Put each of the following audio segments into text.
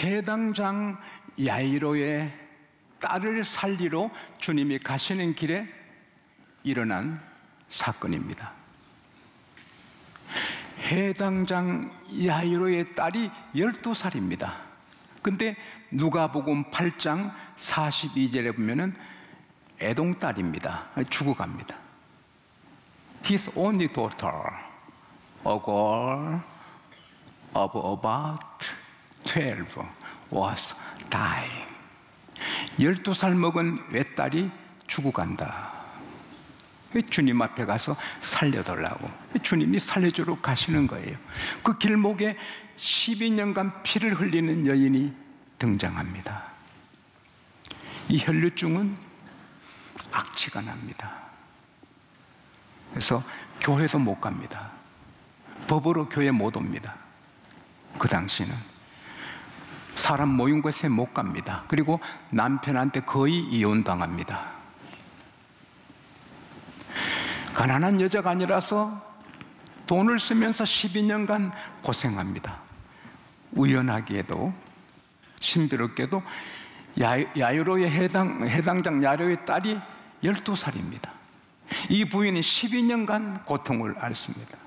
해당장 야이로의 딸을 살리러 주님이 가시는 길에 일어난 사건입니다. 해당장 야이로의 딸이 12살입니다. 근데 누가복음 8장 42절에 보면은 애동딸입니다. 죽어갑니다. His only daughter, a girl of about 12, was dying. 12살 먹은 외딸이 죽어간다. 주님 앞에 가서 살려달라고 주님이 살려주러 가시는 거예요. 그 길목에 12년간 피를 흘리는 여인이 등장합니다. 이 혈류증은 악취가 납니다. 그래서 교회도 못 갑니다. 법으로 교회 못 옵니다. 그 당시는 사람 모인 곳에 못 갑니다. 그리고 남편한테 거의 이혼당합니다. 가난한 여자가 아니라서 돈을 쓰면서 12년간 고생합니다. 우연하게도 신비롭게도 야이로의 해당장 야이로의 딸이 12살입니다. 이 부인이 12년간 고통을 앓습니다.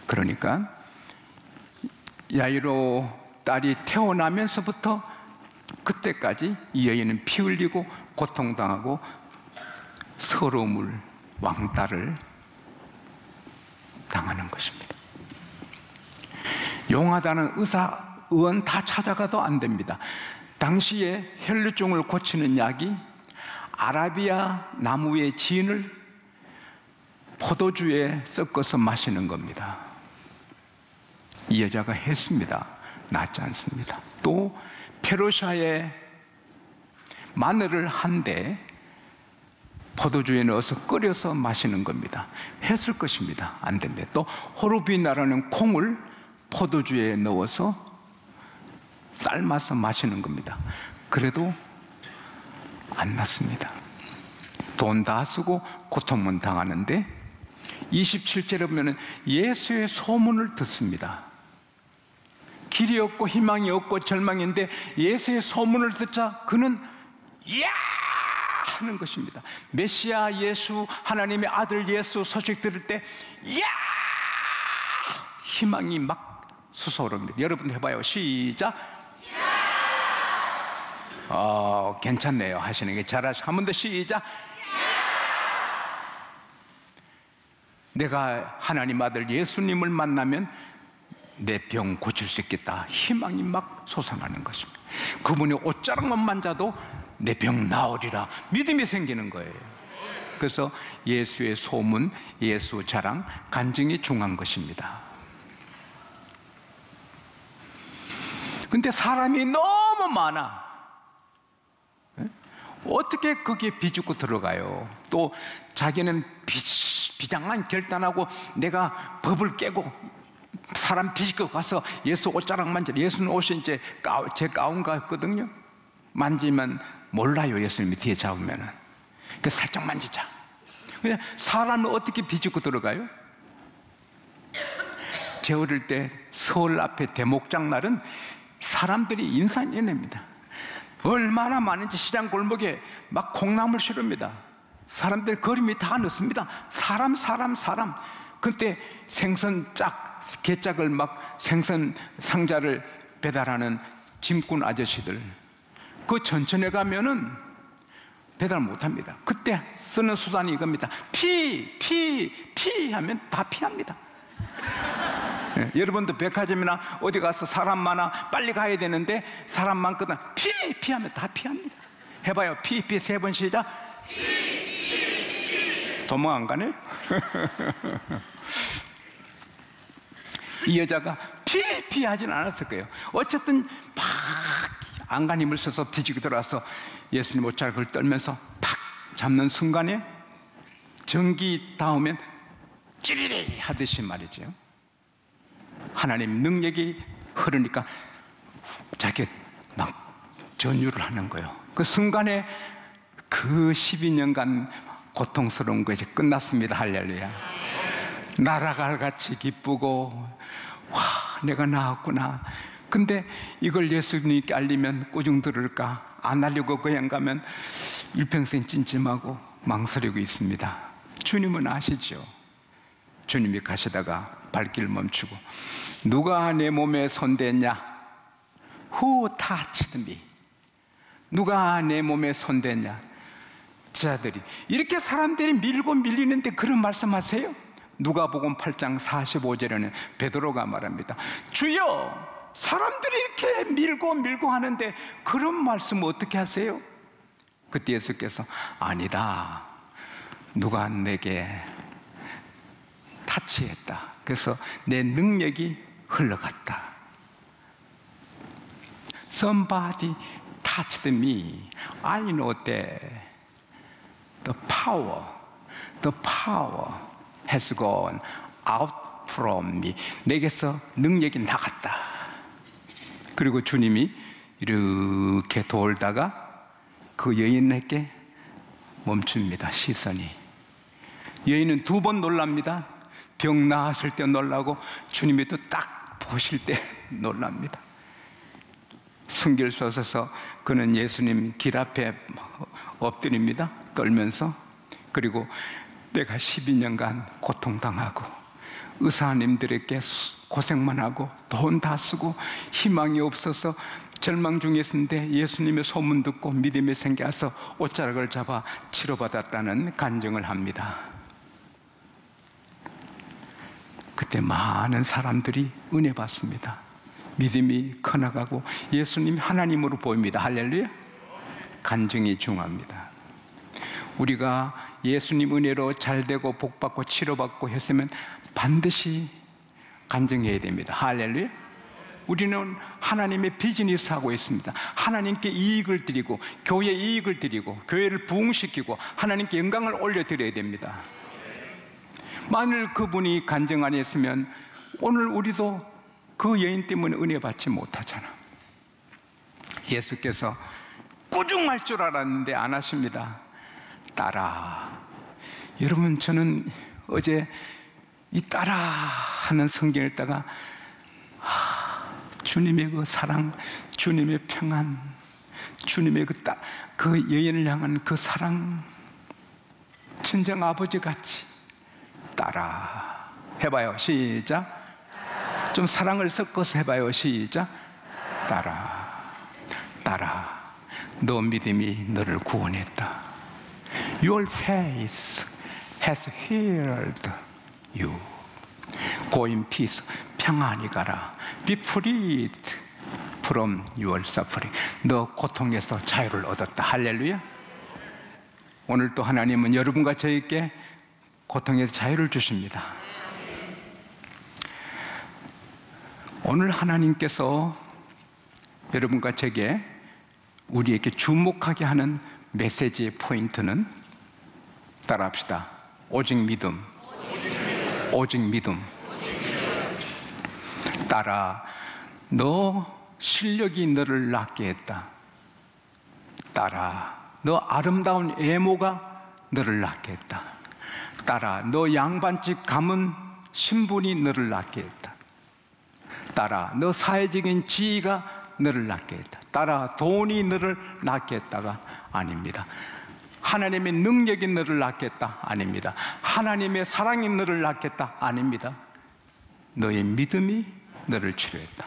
그러니까 야이로 딸이 태어나면서부터 그때까지 이 여인은 피 흘리고 고통당하고 서러움을, 왕따를 당하는 것입니다. 용하다는 의사, 의원 다 찾아가도 안 됩니다. 당시에 혈류증을 고치는 약이 아라비아 나무의 진을 포도주에 섞어서 마시는 겁니다. 이 여자가 했습니다. 낫지 않습니다. 또 페르시아의 마늘을 한 대 포도주에 넣어서 끓여서 마시는 겁니다. 했을 것입니다. 안 됩니다. 또 호르비나라는 콩을 포도주에 넣어서 삶아서 마시는 겁니다. 그래도 안 낫습니다. 돈 다 쓰고 고통만 당하는데 27절에 보면 예수의 소문을 듣습니다. 길이 없고 희망이 없고 절망인데 예수의 소문을 듣자 그는 야! 하는 것입니다. 메시아 예수, 하나님의 아들 예수 소식 들을 때 야! 희망이 막 솟아오릅니다. 여러분 해봐요. 시작. 괜찮네요. 하시는 게 잘하시고 한 번 더 시작. 내가 하나님 아들 예수님을 만나면 내 병 고칠 수 있겠다. 희망이 막 솟아나는 것입니다. 그분이 옷자락만 만져도 내 병 나으리라 믿음이 생기는 거예요. 그래서 예수의 소문, 예수 자랑, 간증이 중요한 것입니다. 근데 사람이 너무 많아. 어떻게 거기에 비집고 들어가요? 또 자기는 비장한 결단하고 내가 법을 깨고 사람 비집고 가서 예수 옷자락 만져. 예수는 옷이 이제 제 가운 같거든요. 만지면 몰라요. 예수님이 뒤에 잡으면은. 그 살짝 만지자. 그냥 사람은 어떻게 비집고 들어가요? 제 어릴 때 서울 앞에 대목장 날은 사람들이 인산인해입니다. 얼마나 많은지 시장 골목에 막 콩나물 실습니다. 사람들 걸음이 다 넣습니다. 사람. 그때 생선 게짝을 막 생선 상자를 배달하는 짐꾼 아저씨들. 그 전천에 가면은 배달 못 합니다. 그때 쓰는 수단이 이겁니다. 피 하면 다 피합니다. 네, 여러분도 백화점이나 어디 가서 사람 많아 빨리 가야 되는데 사람 많거든. 피하면 다 피합니다. 해봐요. 피 3번 시작. 도망 안 가네? 이 여자가 피하진 않았을 거예요. 어쨌든 막 안간힘을 써서 뒤지고 들어와서 예수님 옷자락을 떨면서 탁 잡는 순간에 전기 닿으면 찌리리 하듯이 말이죠. 하나님 능력이 흐르니까 자기 막 전율을 하는 거예요. 그 순간에 그 12년간 고통스러운 것이 끝났습니다. 할렐루야. 날아갈 같이 기쁘고 와 내가 나았구나. 근데 이걸 예수님께 알리면 꾸중 들을까? 안 알리고 그냥 가면 일평생 찜찜하고 망설이고 있습니다. 주님은 아시죠? 주님이 가시다가 발길 멈추고 누가 내 몸에 손댔냐? Who touched me? 누가 내 몸에 손댔냐? 제자들이 이렇게 사람들이 밀고 밀리는데 그런 말씀하세요? 누가복음 8장 45절에는 베드로가 말합니다. 주여, 사람들이 이렇게 밀고 하는데 그런 말씀 어떻게 하세요? 그때 예수께서 아니다, 누가 내게 타치했다. 그래서 내 능력이 흘러갔다. Somebody touched me. I know that the power has gone out from me. 내게서 능력이 나갔다. 그리고 주님이 이렇게 돌다가 그 여인에게 멈춥니다. 시선이. 여인은 2번 놀랍니다. 병 나았을 때 놀라고 주님이 또 딱 보실 때 놀랍니다. 순결 쏘셔서 그는 예수님 길 앞에 엎드립니다. 떨면서. 그리고 내가 12년간 고통당하고 의사님들에게 고생만 하고 돈 다 쓰고 희망이 없어서 절망 중에 있었는데 예수님의 소문 듣고 믿음이 생겨서 옷자락을 잡아 치료받았다는 간증을 합니다. 그때 많은 사람들이 은혜 받습니다. 믿음이 커나가고 예수님 하나님으로 보입니다. 할렐루야. 간증이 중요합니다. 우리가 예수님 은혜로 잘되고 복받고 치료받고 했으면 반드시 간증해야 됩니다. 할렐루야. 우리는 하나님의 비즈니스 하고 있습니다. 하나님께 이익을 드리고 교회에 이익을 드리고 교회를 부흥시키고 하나님께 영광을 올려드려야 됩니다. 만일 그분이 간증 안 했으면 오늘 우리도 그 여인 때문에 은혜 받지 못하잖아. 예수께서 꾸중할 줄 알았는데 안 하십니다. 따라. 여러분, 저는 어제 이 따라 하는 성경을 읽다가 주님의 그 사랑, 주님의 평안, 주님의 그 여인을 향한 그 사랑, 친정 아버지 같이 따라 해봐요. 시작. 좀 사랑을 섞어서 해봐요. 시작. 따라. 너 믿음이 너를 구원했다. Your faith has healed you. Go in peace. 평안히 가라. Be freed from your suffering. 너 고통에서 자유를 얻었다. 할렐루야. 오늘 또 하나님은 여러분과 저에게 고통에서 자유를 주십니다. 오늘 하나님께서 여러분과 제게 우리에게 주목하게 하는 메시지의 포인트는 따라합시다. 오직 믿음. 오직 믿음. 따라. 너 실력이 너를 낫게 했다. 따라. 너 아름다운 외모가 너를 낫게 했다. 따라. 너 양반집 가문 신분이 너를 낫게 했다. 따라. 너 사회적인 지위가 너를 낫게 했다. 따라. 돈이 너를 낫게 했다가 아닙니다. 하나님의 능력이 너를 낫게 했다. 아닙니다. 하나님의 사랑이 너를 낫게 했다. 아닙니다. 너의 믿음이 너를 치료했다.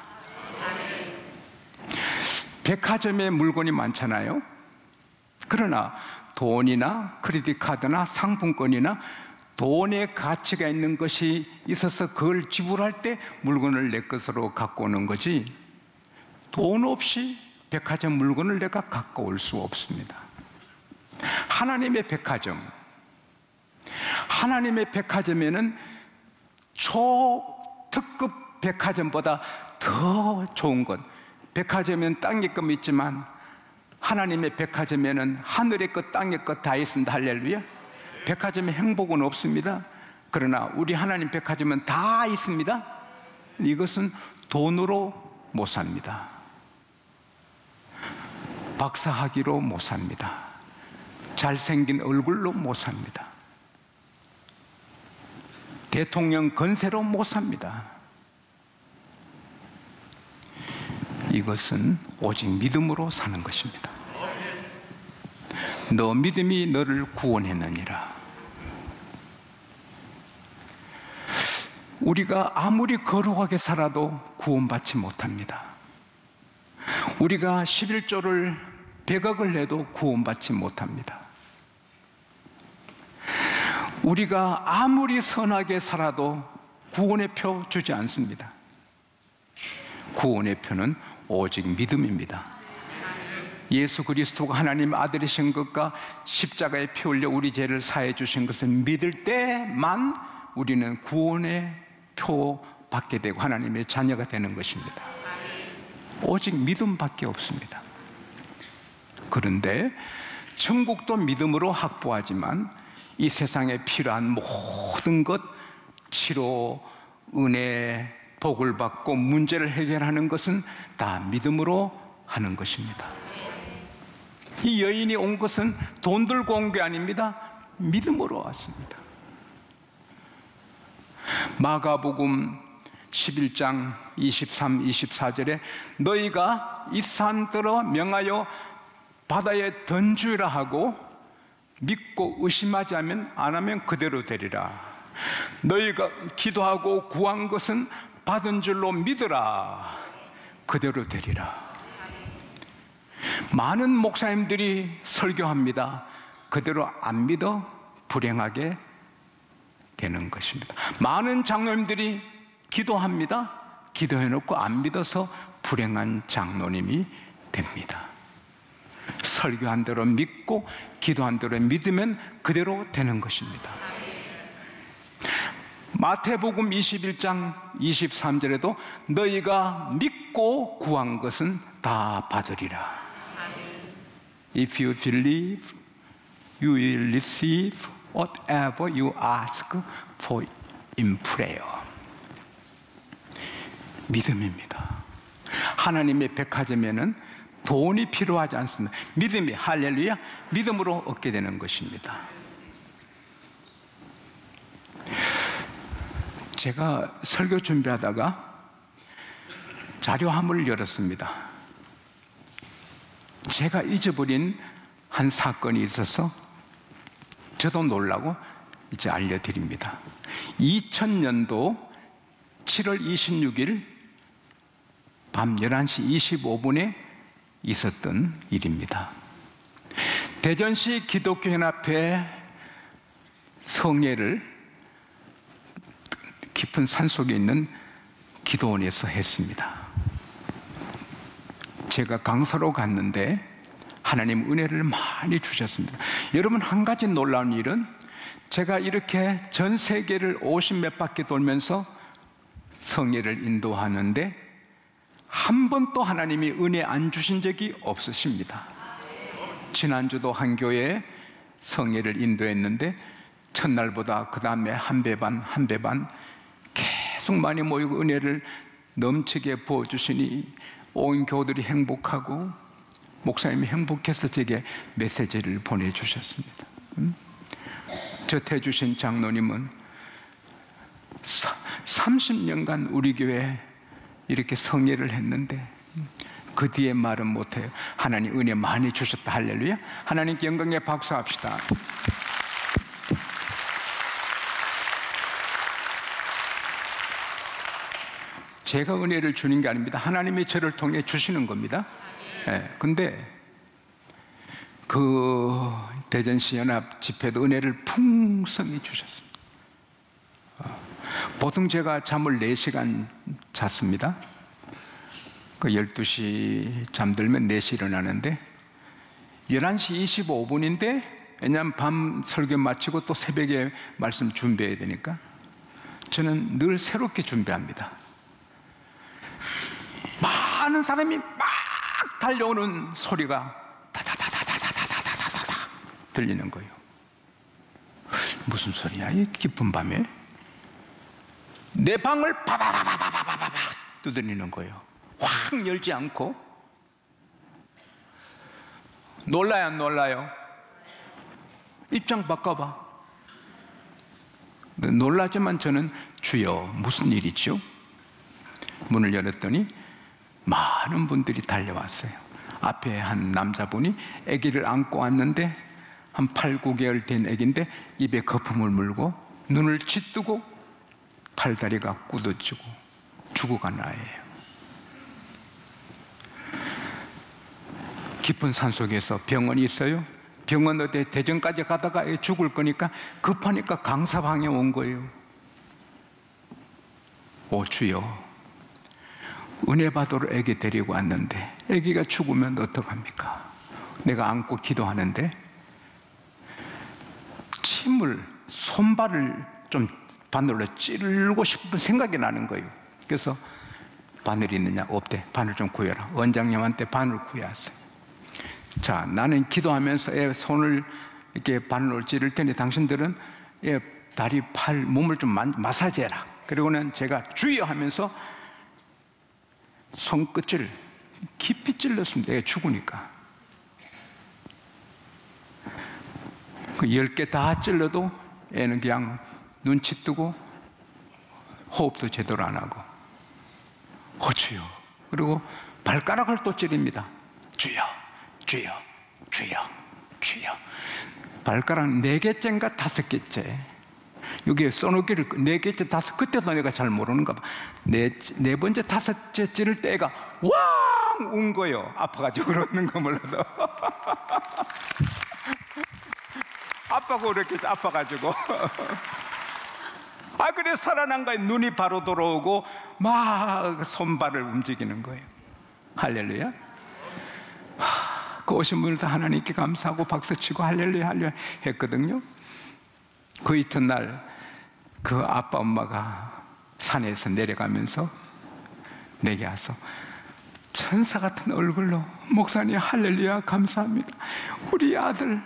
백화점에 물건이 많잖아요. 그러나 돈이나 크레딧 카드나 상품권이나 돈의 가치가 있는 것이 있어서 그걸 지불할 때 물건을 내 것으로 갖고 오는 거지, 돈 없이 백화점 물건을 내가 갖고 올 수 없습니다. 하나님의 백화점, 하나님의 백화점에는 초특급 백화점보다 더 좋은 것, 백화점에는 땅의 것이 있지만 하나님의 백화점에는 하늘의 것 땅의 것 다 있습니다. 할렐루야. 백화점에 행복은 없습니다. 그러나 우리 하나님 백화점은 다 있습니다. 이것은 돈으로 못 삽니다. 박사학위로 못 삽니다. 잘생긴 얼굴로 못 삽니다. 대통령 건세로 못 삽니다. 이것은 오직 믿음으로 사는 것입니다. 너 믿음이 너를 구원했느니라. 우리가 아무리 거룩하게 살아도 구원받지 못합니다. 우리가 11조를 100억을 내도 구원받지 못합니다. 우리가 아무리 선하게 살아도 구원의 표 주지 않습니다. 구원의 표는 오직 믿음입니다. 예수 그리스도가 하나님 아들이신 것과 십자가에 피 흘려 우리 죄를 사해 주신 것을 믿을 때만 우리는 구원의 표 받게 되고 하나님의 자녀가 되는 것입니다. 오직 믿음밖에 없습니다. 그런데 천국도 믿음으로 확보하지만 이 세상에 필요한 모든 것, 치료, 은혜, 복을 받고 문제를 해결하는 것은 다 믿음으로 하는 것입니다. 이 여인이 온 것은 돈 들고 온 게 아닙니다. 믿음으로 왔습니다. 마가복음 11장 23, 24절에 너희가 이 산들어 명하여 바다에 던주라 하고 믿고 의심하지 않으면 안 하면 그대로 되리라. 너희가 기도하고 구한 것은 받은 줄로 믿으라. 그대로 되리라. 많은 목사님들이 설교합니다. 그대로 안 믿어 불행하게 되는 것입니다. 많은 장로님들이 기도합니다. 기도해놓고 안 믿어서 불행한 장로님이 됩니다. 설교한 대로 믿고 기도한 대로 믿으면 그대로 되는 것입니다. 마태복음 21장 23절에도 너희가 믿고 구한 것은 다 받으리라. If you believe, you will receive whatever you ask for in prayer. 믿음입니다. 하나님의 백화점에는 돈이 필요하지 않습니다. 믿음이, 할렐루야, 믿음으로 얻게 되는 것입니다. 제가 설교 준비하다가 자료함을 열었습니다. 제가 잊어버린 한 사건이 있어서 저도 놀라고 이제 알려드립니다. 2000년도 7월 26일 밤 11시 25분에 있었던 일입니다. 대전시 기독교연합회 성례를 깊은 산속에 있는 기도원에서 했습니다. 제가 강사로 갔는데 하나님 은혜를 많이 주셨습니다. 여러분, 한 가지 놀라운 일은 제가 이렇게 전 세계를 50몇 바퀴 돌면서 성례를 인도하는데 한 번도 하나님이 은혜 안 주신 적이 없으십니다. 지난주도 한 교회에 성례를 인도했는데 첫날보다 그 다음에 한 배 반 계속 많이 모이고 은혜를 넘치게 부어주시니 온 교우들이 행복하고 목사님이 행복해서 제게 메시지를 보내주셨습니다. 젖해주신 장로님은 30년간 우리 교회에 이렇게 성례를 했는데 그 뒤에 말은 못해요. 하나님 은혜 많이 주셨다. 할렐루야. 하나님께 영광의 박수합시다. 제가 은혜를 주는 게 아닙니다. 하나님이 저를 통해 주시는 겁니다. 근데 그 대전시 연합 집회도 은혜를 풍성히 주셨습니다. 보통 제가 잠을 4시간 잤습니다. 그 12시 잠들면 4시 일어나는데 11시 25분인데 왜냐하면 밤 설교 마치고 또 새벽에 말씀 준비해야 되니까 저는 늘 새롭게 준비합니다. 많은 사람이 막 달려오는 소리가 다다다다다다다다다다 들리는 거예요. 무슨 소리야? 이 깊은 밤에 내 방을 바바바바바바바바 두드리는 거예요. 확 열지 않고. 놀라요, 안 놀라요? 입장 바꿔봐. 놀라지만 저는 주여 무슨 일이죠? 문을 열었더니 많은 분들이 달려왔어요. 앞에 한 남자분이 아기를 안고 왔는데 한 8, 9개월 된 아기인데 입에 거품을 물고 눈을 짓뜨고 팔다리가 굳어지고 죽어간 아이예요. 깊은 산속에서 병원이 있어요. 병원 어디 대전까지 가다가 죽을 거니까 급하니까 강사방에 온 거예요. 오 주여, 은혜 받으러 애기 데리고 왔는데 애기가 죽으면 어떡합니까? 내가 안고 기도하는데 침을, 손발을 좀 바늘로 찌르고 싶은 생각이 나는 거예요. 그래서 바늘이 있느냐? 없대. 바늘 좀 구해라. 원장님한테 바늘 구해왔어요. 자, 나는 기도하면서 애 손을 이렇게 바늘로 찌를 테니 당신들은 애 다리, 팔, 몸을 좀 마사지해라. 그리고는 제가 주의어 하면서 손끝을 깊이 찔렀습니다. 애가 죽으니까. 그 10개 다 찔러도 애는 그냥 눈치 뜨고 호흡도 제대로 안 하고 주여. 그리고 발가락을 또 찌릅니다. 주여, 주여, 주여, 주여. 발가락 4개째인가 5개째. 여기에 써놓기를 4개째, 5, 그때도 내가 잘 모르는가 봐. 네 번째, 5째 찌를 때 애가 왕! 운 거예요. 아파가지고 그러는 거 몰라서. 아빠가 이렇게 아파가지고. 그래 살아난 거예요. 눈이 바로 돌아오고 막 손발을 움직이는 거예요. 할렐루야. 그 오신 분들도 하나님께 감사하고 박수치고 할렐루야 할렐루야 했거든요. 그 이튿날 그 아빠 엄마가 산에서 내려가면서 내게 와서 천사 같은 얼굴로 목사님 할렐루야 감사합니다. 우리 아들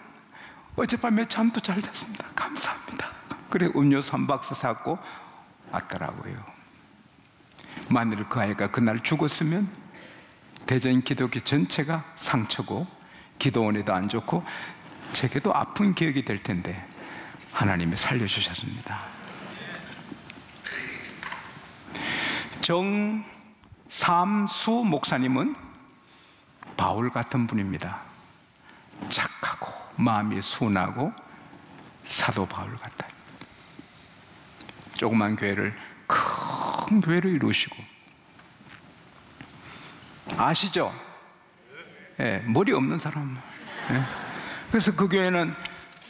어젯밤에 잠도 잘 잤습니다. 감사합니다. 그래 음료수 한 박스 사고 왔더라고요. 만일 그 아이가 그날 죽었으면 대전 기독교 전체가 상처고 기도원에도 안 좋고 제게도 아픈 기억이 될 텐데 하나님이 살려주셨습니다. 정삼수 목사님은 바울 같은 분입니다. 착하고 마음이 순하고 사도 바울 같아요. 조그만 교회를 큰 교회를 이루시고 아시죠? 예, 머리 없는 사람. 예. 그래서 그 교회는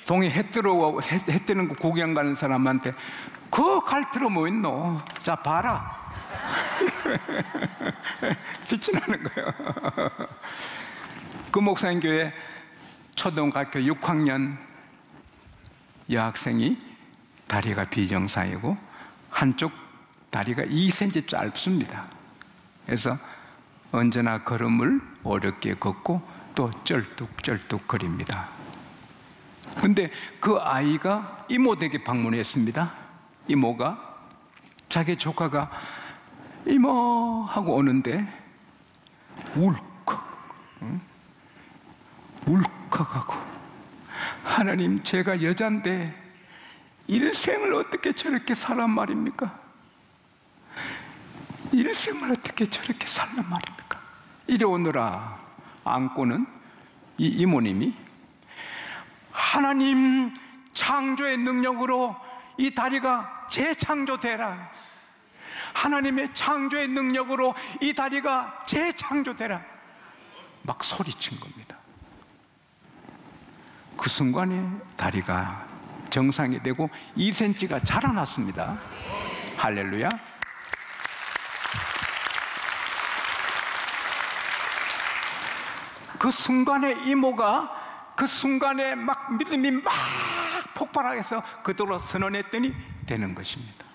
동해 해 뜨는 거 구경 가는 사람한테 그거 갈 필요 뭐 있노? 자 봐라. 빛이 나는 거예요. 그 목사님 교회 초등학교 6학년 여학생이 다리가 비정상이고 한쪽 다리가 2cm 짧습니다. 그래서 언제나 걸음을 어렵게 걷고 또 쩔뚝쩔뚝 거립니다. 근데 그 아이가 이모 댁에 방문했습니다. 이모가 자기 조카가 이모 하고 오는데 울컥 울컥하고 하나님 제가 여잔데 일생을 어떻게 저렇게 살란 말입니까? 일생을 어떻게 저렇게 살란 말입니까? 이래 오느라 안고는 이 이모님이 하나님 창조의 능력으로 이 다리가 재창조되라. 하나님의 창조의 능력으로 이 다리가 재창조되라. 막 소리친 겁니다. 그 순간에 다리가 정상이 되고 2cm가 자라났습니다. 할렐루야. 그 순간에 이모가 그 순간에 막 믿음이 막 폭발하게서 그대로 선언했더니 되는 것입니다.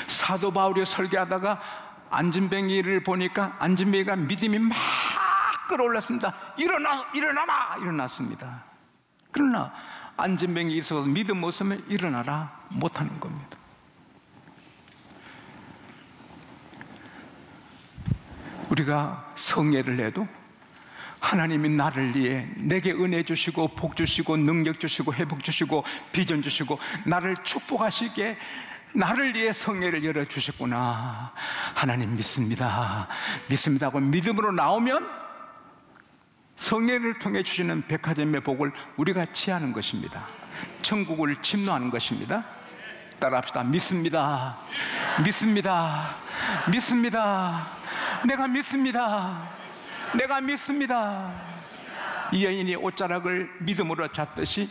사도 바울이 설교하다가 안진뱅이를 보니까 안진뱅이가 믿음이 막 끌어올랐습니다. 일어났습니다. 그러나 안진뱅이 있어서 믿음 없으면 일어나라 못하는 겁니다. 우리가 성례를 해도 하나님이 나를 위해 내게 은혜 주시고 복 주시고 능력 주시고 회복 주시고 비전 주시고 나를 축복하시기에 나를 위해 성회를 열어주셨구나. 하나님 믿습니다. 믿습니다 하고 믿음으로 나오면 성회를 통해 주시는 백화점의 복을 우리가 취하는 것입니다. 천국을 침노하는 것입니다. 따라합시다. 믿습니다. 믿습니다. 믿습니다. 내가 믿습니다. 내가 믿습니다. 이 여인이 옷자락을 믿음으로 잡듯이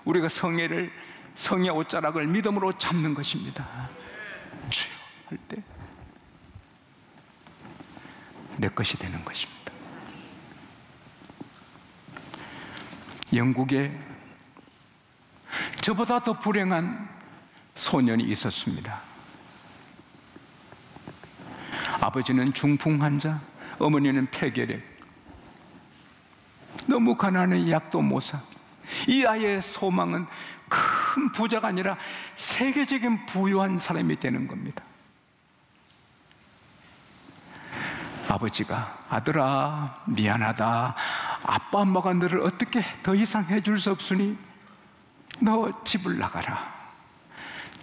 우리가 성의 옷자락을 믿음으로 잡는 것입니다. 주여 할 때 내 것이 되는 것입니다. 영국에 저보다 더 불행한 소년이 있었습니다. 아버지는 중풍 환자, 어머니는 폐결핵, 너무 가난해 약도 못 사. 이 아이의 소망은 큰 부자가 아니라 세계적인 부유한 사람이 되는 겁니다. 아버지가 아들아 미안하다, 아빠 엄마가 너를 어떻게 더 이상 해줄 수 없으니 너 집을 나가라.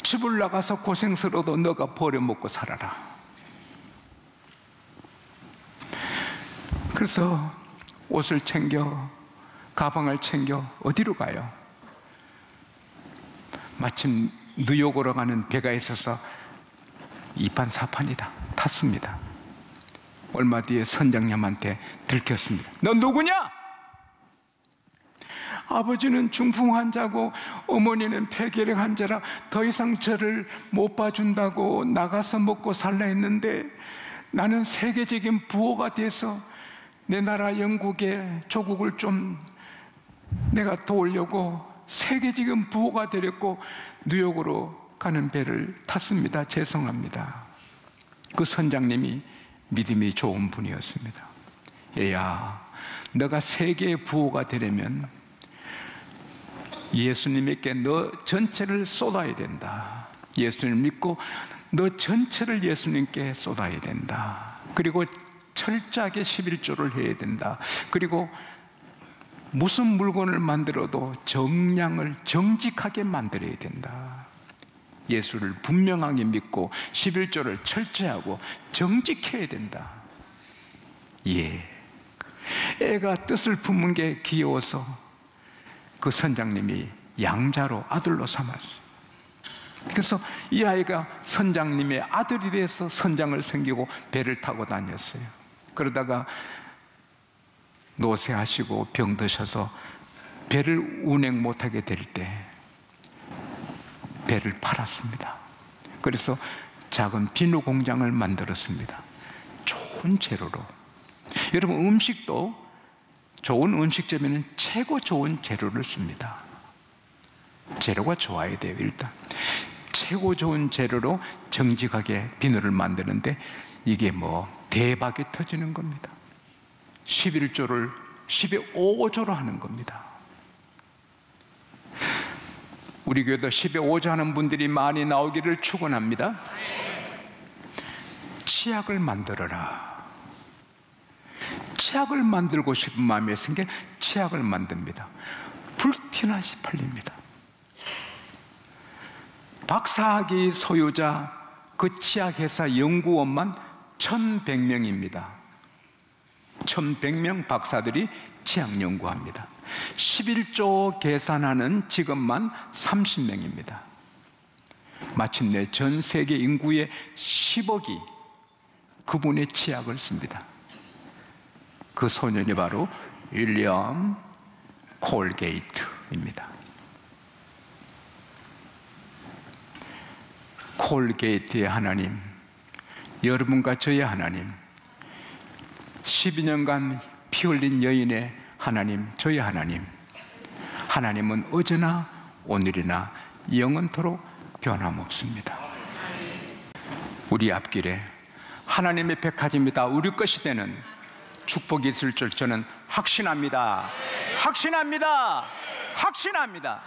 집을 나가서 고생스러워도 너가 버려먹고 살아라. 그래서 옷을 챙겨, 가방을 챙겨 어디로 가요? 마침 뉴욕으로 가는 배가 있어서 이판사판이다 탔습니다. 얼마 뒤에 선장님한테 들켰습니다. 넌 누구냐? 아버지는 중풍 환자고 어머니는 폐결핵 환자라 더 이상 저를 못 봐준다고 나가서 먹고 살라 했는데 나는 세계적인 부호가 돼서 내 나라 영국의 조국을 좀 내가 도우려고 세계적인 부호가 되려고 뉴욕으로 가는 배를 탔습니다. 죄송합니다. 그 선장님이 믿음이 좋은 분이었습니다. 얘야, 너가 세계의 부호가 되려면 예수님에게 너 전체를 쏟아야 된다. 예수님을 믿고 너 전체를 예수님께 쏟아야 된다. 그리고 철저하게 11조를 해야 된다. 그리고 무슨 물건을 만들어도 정량을 정직하게 만들어야 된다. 예수를 분명하게 믿고 11조를 철저히 하고 정직해야 된다. 예. 애가 뜻을 품은 게 귀여워서 그 선장님이 양자로 아들로 삼았어요. 그래서 이 아이가 선장님의 아들이 돼서 선장을 섬기고 배를 타고 다녔어요. 그러다가 노쇠하시고 병드셔서 배를 운행 못하게 될 때 배를 팔았습니다. 그래서 작은 비누 공장을 만들었습니다. 좋은 재료로. 여러분, 음식도 좋은 음식점에는 최고 좋은 재료를 씁니다. 재료가 좋아야 돼요. 일단 최고 좋은 재료로 정직하게 비누를 만드는데 이게 뭐 대박이 터지는 겁니다. 11조를 15조로 하는 겁니다. 우리 교회도 15조 하는 분들이 많이 나오기를 축원합니다. 치약을 만들어라. 치약을 만들고 싶은 마음이 생겨 치약을 만듭니다. 불티나시 팔립니다. 박사학위 소유자 그 치약회사 연구원만 1100명입니다. 1100명 박사들이 치약 연구합니다. 11조 계산하는 직업만 30명입니다. 마침내 전 세계 인구의 10억이 그분의 치약을 씁니다. 그 소년이 바로 윌리엄 콜게이트입니다. 콜게이트의 하나님, 여러분과 저의 하나님, 12년간 피 흘린 여인의 하나님, 저희 하나님, 하나님은 어제나 오늘이나 영원토록 변함없습니다. 우리 앞길에 하나님의 백화점이 다 우리 것이 되는 축복이 있을 줄 저는 확신합니다. 확신합니다. 확신합니다.